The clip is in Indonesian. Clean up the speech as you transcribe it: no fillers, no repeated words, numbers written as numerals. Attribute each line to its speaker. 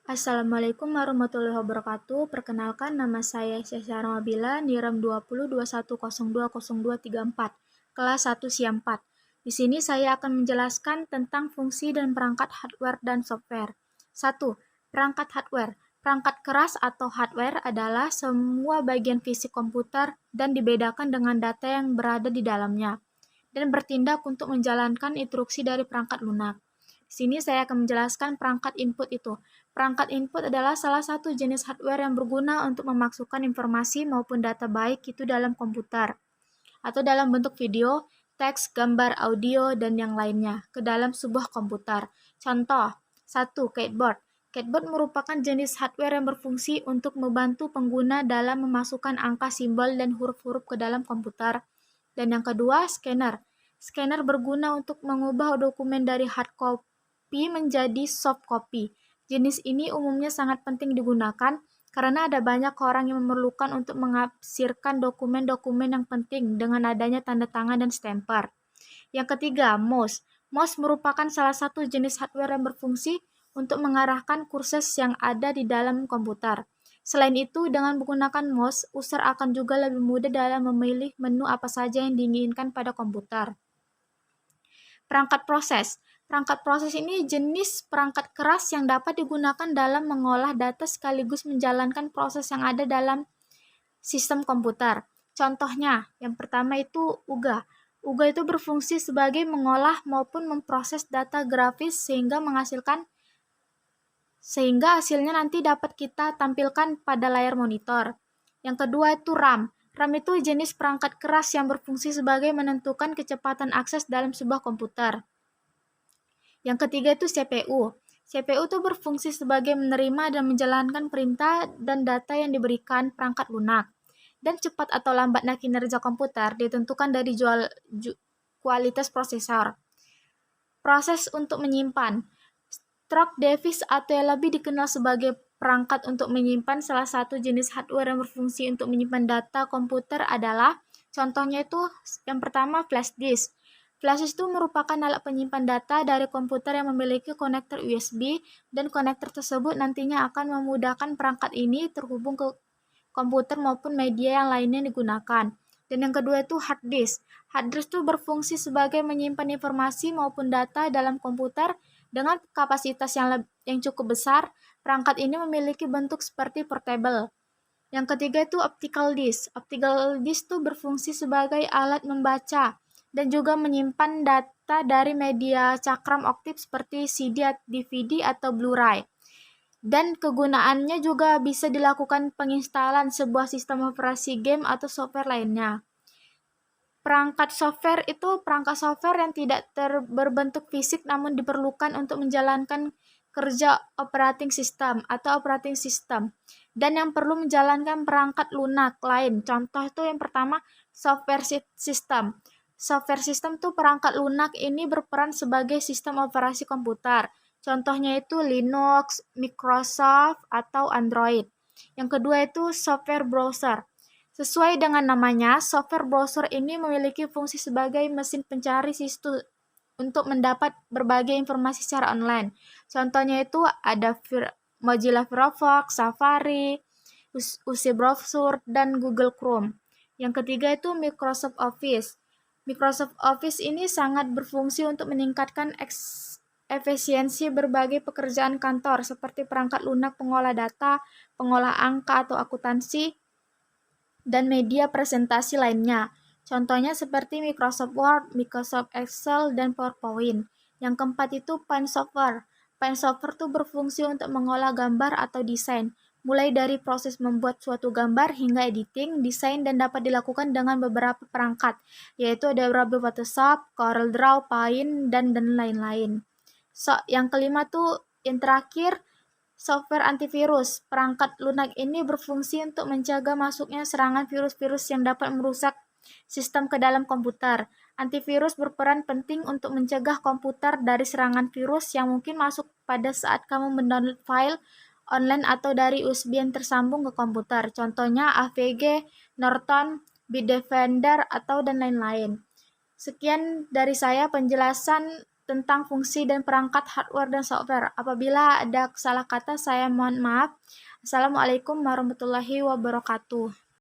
Speaker 1: Assalamualaikum warahmatullahi wabarakatuh. Perkenalkan, nama saya Syahsyara Mabila, NIRAM 2021020234, kelas 1 SIAM 4. Di sini saya akan menjelaskan tentang fungsi dan perangkat hardware dan software. 1. Perangkat hardware. Perangkat keras atau hardware adalah semua bagian fisik komputer dan dibedakan dengan data yang berada di dalamnya dan bertindak untuk menjalankan instruksi dari perangkat lunak. Di sini saya akan menjelaskan perangkat input itu. Perangkat input adalah salah satu jenis hardware yang berguna untuk memasukkan informasi maupun data baik itu dalam komputer atau dalam bentuk video, teks, gambar, audio, dan yang lainnya ke dalam sebuah komputer. Contoh, 1. Keyboard. Keyboard merupakan jenis hardware yang berfungsi untuk membantu pengguna dalam memasukkan angka, simbol, dan huruf-huruf ke dalam komputer. Dan yang kedua, scanner. Scanner berguna untuk mengubah dokumen dari hard copy menjadi soft copy. Jenis ini umumnya sangat penting digunakan karena ada banyak orang yang memerlukan untuk mengapsirkan dokumen-dokumen yang penting dengan adanya tanda tangan dan stamper. Yang ketiga, mouse. Mouse merupakan salah satu jenis hardware yang berfungsi untuk mengarahkan kursus yang ada di dalam komputer. Selain itu, dengan menggunakan mouse, user akan juga lebih mudah dalam memilih menu apa saja yang diinginkan pada komputer. Perangkat proses. Perangkat proses ini jenis perangkat keras yang dapat digunakan dalam mengolah data sekaligus menjalankan proses yang ada dalam sistem komputer. Contohnya, yang pertama itu UGA. UGA itu berfungsi sebagai mengolah maupun memproses data grafis sehingga hasilnya nanti dapat kita tampilkan pada layar monitor. Yang kedua itu RAM. RAM itu jenis perangkat keras yang berfungsi sebagai menentukan kecepatan akses dalam sebuah komputer. Yang ketiga itu CPU. CPU itu berfungsi sebagai menerima dan menjalankan perintah dan data yang diberikan perangkat lunak. Dan cepat atau lambatnya kinerja komputer ditentukan dari kualitas prosesor. Proses untuk menyimpan. Stroke device atau yang lebih dikenal sebagai perangkat untuk menyimpan salah satu jenis hardware yang berfungsi untuk menyimpan data komputer adalah, contohnya itu yang pertama flash disk. Flash disk itu merupakan alat penyimpan data dari komputer yang memiliki konektor USB dan konektor tersebut nantinya akan memudahkan perangkat ini terhubung ke komputer maupun media yang lainnya yang digunakan. Dan yang kedua itu hard disk. Hard disk itu berfungsi sebagai menyimpan informasi maupun data dalam komputer dengan kapasitas yang cukup besar. Perangkat ini memiliki bentuk seperti portable. Yang ketiga itu optical disk. Optical disk itu berfungsi sebagai alat membaca dan juga menyimpan data dari media cakram optik seperti CD, DVD, atau Blu-ray. Dan kegunaannya juga bisa dilakukan penginstalan sebuah sistem operasi game atau software lainnya. Perangkat software itu perangkat software yang tidak berbentuk fisik namun diperlukan untuk menjalankan kerja operating system atau operating system dan yang perlu menjalankan perangkat lunak lain. Contoh itu yang pertama software system. Software system itu perangkat lunak ini berperan sebagai sistem operasi komputer. Contohnya itu Linux, Microsoft, atau Android. Yang kedua itu software browser. Sesuai dengan namanya, software browser ini memiliki fungsi sebagai mesin pencari situs untuk mendapat berbagai informasi secara online. Contohnya itu ada Mozilla Firefox, Safari, UC Browser, dan Google Chrome. Yang ketiga itu Microsoft Office. Microsoft Office ini sangat berfungsi untuk meningkatkan efisiensi berbagai pekerjaan kantor seperti perangkat lunak pengolah data, pengolah angka atau akuntansi, dan media presentasi lainnya. Contohnya seperti Microsoft Word, Microsoft Excel, dan PowerPoint. Yang keempat itu Paint Software. Paint Software itu berfungsi untuk mengolah gambar atau desain, mulai dari proses membuat suatu gambar hingga editing, desain, dan dapat dilakukan dengan beberapa perangkat, yaitu ada Adobe Photoshop, Corel Draw, Paint, dan lain-lain. Yang kelima tuh, yang terakhir, software antivirus. Perangkat lunak ini berfungsi untuk mencegah masuknya serangan virus-virus yang dapat merusak sistem ke dalam komputer. Antivirus berperan penting untuk mencegah komputer dari serangan virus yang mungkin masuk pada saat kamu mendownload file online atau dari USB yang tersambung ke komputer. Contohnya AVG, Norton, Bitdefender, atau dan lain-lain. Sekian dari saya penjelasan tentang fungsi dan perangkat hardware dan software. Apabila ada salah kata, saya mohon maaf. Assalamualaikum warahmatullahi wabarakatuh.